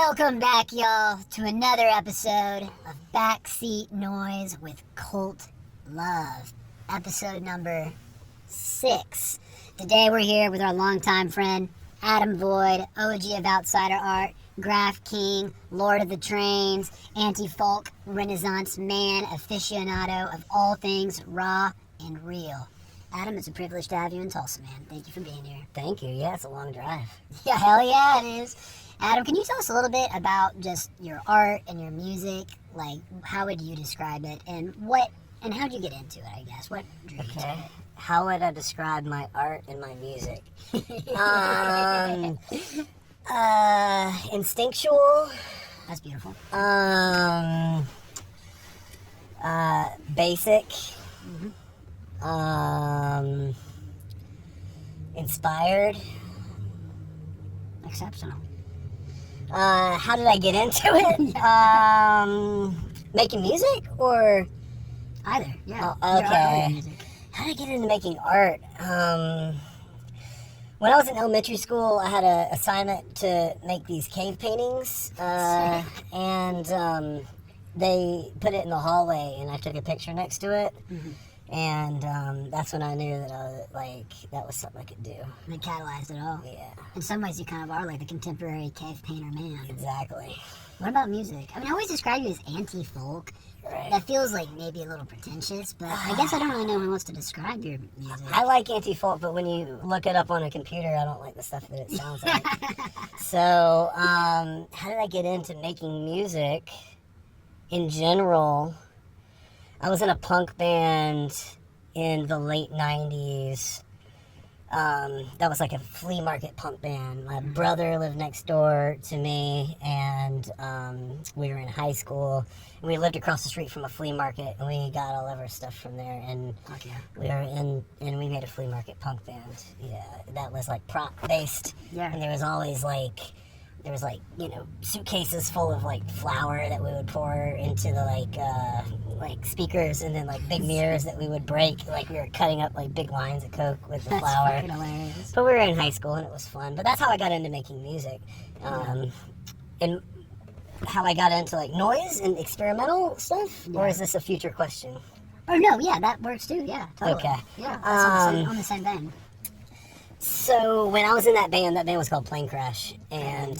Welcome back, y'all, to another episode of Backseat Noise with Cult Love. Episode number 6. Today we're here with our longtime friend, Adam Void, OG of Outsider Art, Graph King, Lord of the Trains, antifolk, Renaissance man, aficionado of all things raw and real. Adam, it's a privilege to have you in Tulsa, man. Thank you for being here. Thank you. Yeah, it's a long drive. Yeah, hell yeah, it is. Adam, can you tell us a little bit about just your art and your music? Like, how would you describe it, and how'd you get into it, I guess? What drew you to Okay. it? How would I describe my art and my music? Instinctual. That's beautiful. Basic. Mhm. Inspired. Exceptional. How did I get into it? Making music or? Either, yeah. Oh, Your art or your okay. music. How did I get into making art? When I was in elementary school, I had an assignment to make these cave paintings, and they put it in the hallway, and I took a picture next to it, Mhm. and that's when I knew that that was something I could do. They catalyzed it all. Yeah, In some ways, you kind of are like the contemporary cave painter man. exactly. What about music? I mean, I always describe you as anti-folk. Right. That feels like maybe a little pretentious, but I guess I don't really know how else to describe your music. I like anti-folk, but when you look it up on a computer, I don't like the stuff that it sounds like. So, how did I get into making music in general? I was in a punk band in the late 90s. That was like a flea market punk band. My brother lived next door to me, and we were in high school. And we lived across the street from a flea market, and we got all of our stuff from there. And Fuck yeah. we made a flea market punk band. Yeah, that was like prop based. Yeah. And there was suitcases full of like flour that we would pour into the like speakers, and then like big mirrors that we would break. Like we were cutting up like big lines of Coke with the That's flour. fucking hilarious. But we were in high school and it was fun. But that's how I got into making music. And how I got into like noise and experimental stuff? Yeah. Or is this a future question? Oh no, yeah, that works too. Yeah, totally. Okay. Yeah, that's on the same vein. So when I was in that band was called Plane Crash, and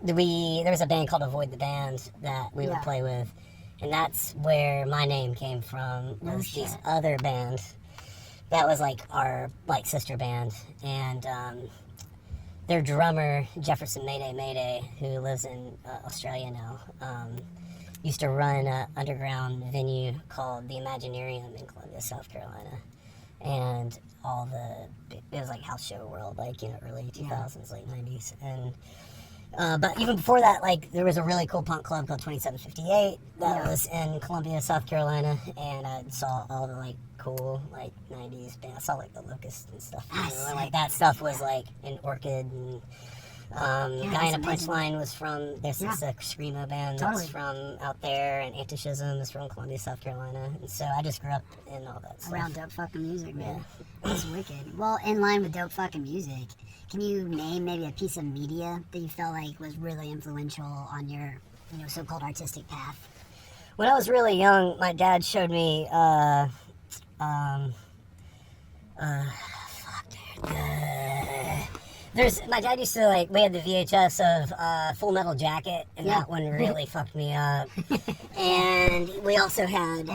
there was a band called Avoid the Band that we Yeah. would play with, and that's where my name came from. No Was shit. these other band that was like our like sister band, and their drummer Jefferson Mayday, who lives in Australia now, used to run an underground venue called the Imaginarium in Columbia, South Carolina. And it was like House Show World, like, early 2000s, late 90s. And, but even before that, like, there was a really cool punk club called 2758 that was in Columbia, South Carolina. And I saw all the, like, cool, like, 90s bands. I saw, like, the Locust and stuff. And, like, that stuff was, like, in Orchid. And, Guy in a that's amazing. Punchline was from, there's this Screamo band Totally. that's from out there, and Antischism is from Columbia, South Carolina. And so I just grew up in all that stuff. Around dope fucking music, man. That's wicked. Well, in line with dope fucking music, can you name maybe a piece of media that you felt like was really influential on your, so-called artistic path? When I was really young, my dad showed me, my dad used to, we had the VHS of Full Metal Jacket, and Yeah. that one really fucked me up. And we also had,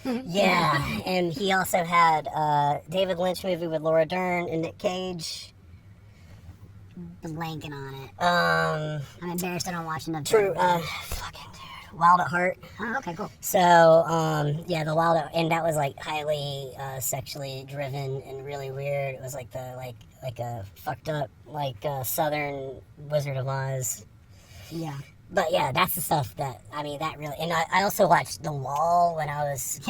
and he also had David Lynch movie with Laura Dern and Nick Cage. Blanking on it. Um, I'm embarrassed I don't watch enough. True, fucking dude, Wild at Heart. Oh, okay, cool. So, the Wild at, and that was like highly sexually driven and really weird. It was like a fucked up Southern Wizard of Oz. Yeah. But yeah, that's the stuff that that really. And I also watched The Wall when I was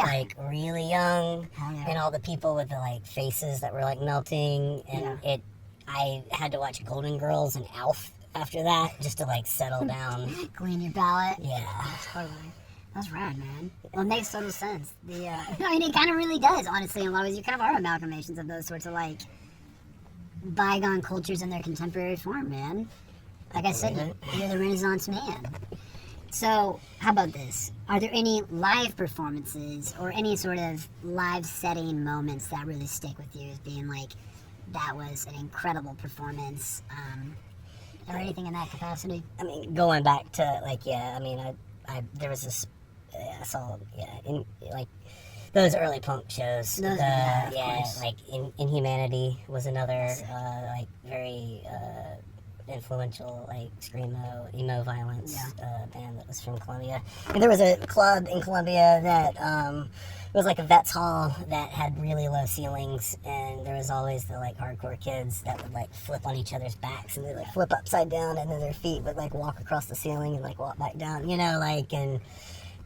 really young, Oh, yeah. and all the people with the faces that were melting, and I had to watch Golden Girls and Alf after that just to settle down. Clean your palate. Yeah. Totally. That's rad, man. Well, it makes total sense. It kind of really does, honestly, in a lot of ways. You kind of are amalgamations of those sorts of, bygone cultures in their contemporary form, man. Like I said, you're the Renaissance man. So, how about this? Are there any live performances or any sort of live setting moments that really stick with you as being like, that was an incredible performance, or anything in that capacity? I mean, going back to, like, yeah, I mean, I there was this, I saw, in, like, those early punk shows. Like, Inhumanity was another, like, very, influential, like, screamo, emo violence band that was from Columbia. And there was a club in Columbia that it was like a vets hall that had really low ceilings, and there was always the like hardcore kids that would like flip on each other's backs, and they'd like flip upside down, and then their feet would like walk across the ceiling and like walk back down, you know, like, and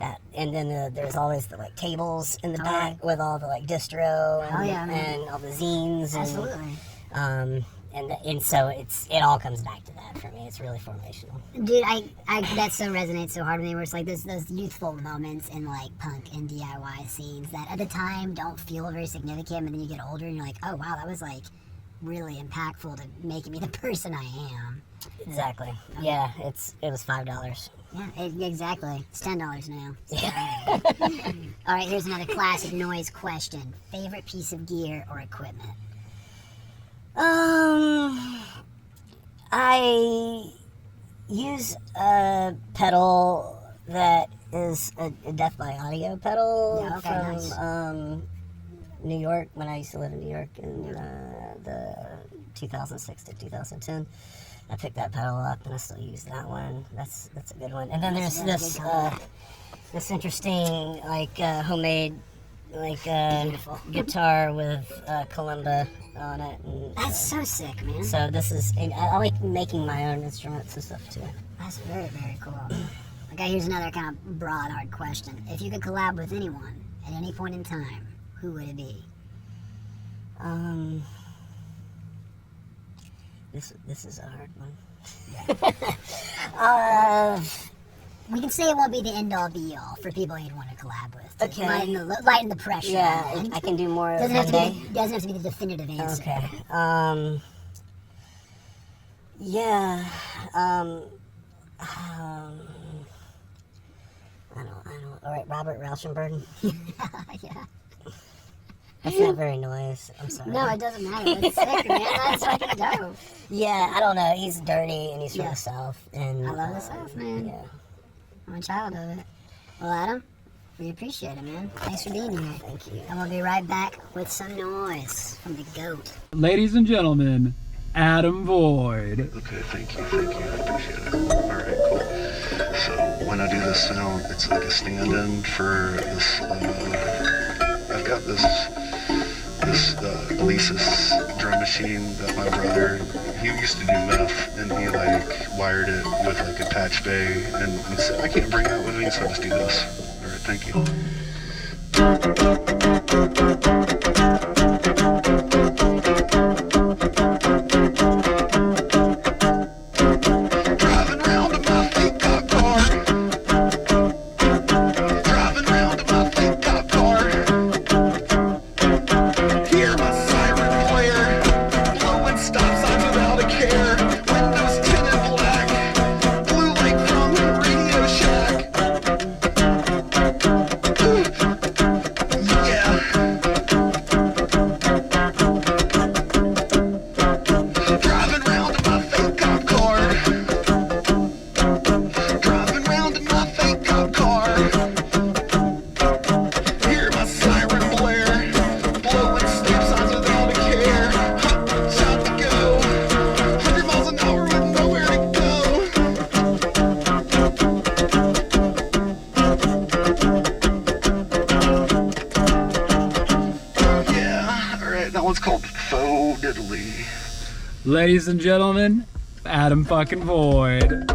that, and then there's always the like tables in the back with all the like distro and all the zines. Absolutely. And so it all comes back to that for me. It's really formational. Dude, I that so resonates so hard with me, where it's like those youthful moments in like punk and DIY scenes that at the time don't feel very significant, but then you get older and you're like, oh wow, that was like really impactful to making me the person I am. Exactly. Yeah, it was $5. Yeah, exactly. It's $10 now. All right, here's another classic noise question. Favorite piece of gear or equipment? I use a pedal that is a Death by Audio pedal from New York, when I used to live in New York in the 2006 to 2010. I picked that pedal up and I still use that one. That's a good one. And then there's this interesting like homemade like guitar with kalimba on it. And, that's so sick, man. So this is, and I like making my own instruments and stuff too. That's very, very cool. Okay, here's another kind of broad, hard question. If you could collab with anyone at any point in time, who would it be? This is a hard one. We can say it won't be the end-all, be-all for people you'd want to collab with. Okay. Lighten the pressure. Yeah, I can do more doesn't one have day. Doesn't have to be the definitive answer. Okay. Yeah. I don't. All right, Robert Rauschenberg. Yeah. That's not very noise. I'm sorry. No, it doesn't matter. That's sick, man. That's fucking dope. Yeah, I don't know. He's dirty and he's from the South. And I love the South, man. Yeah. I'm a child of it. Well, Adam, we appreciate it, man. Thanks for being here. Thank you. And we'll be right back with some noise from the GOAT. Ladies and gentlemen, Adam Void. Okay, thank you, I appreciate it. Alright, cool. So, when I do this sound, it's like a stand-in for this, I've got this Alesis drum machine that my brother, he used to do meth, and he like wired it with like a patch bay, and he said, I can't bring that with me, so I just do this. Alright, thank you. Ladies and gentlemen, Adam fucking Void.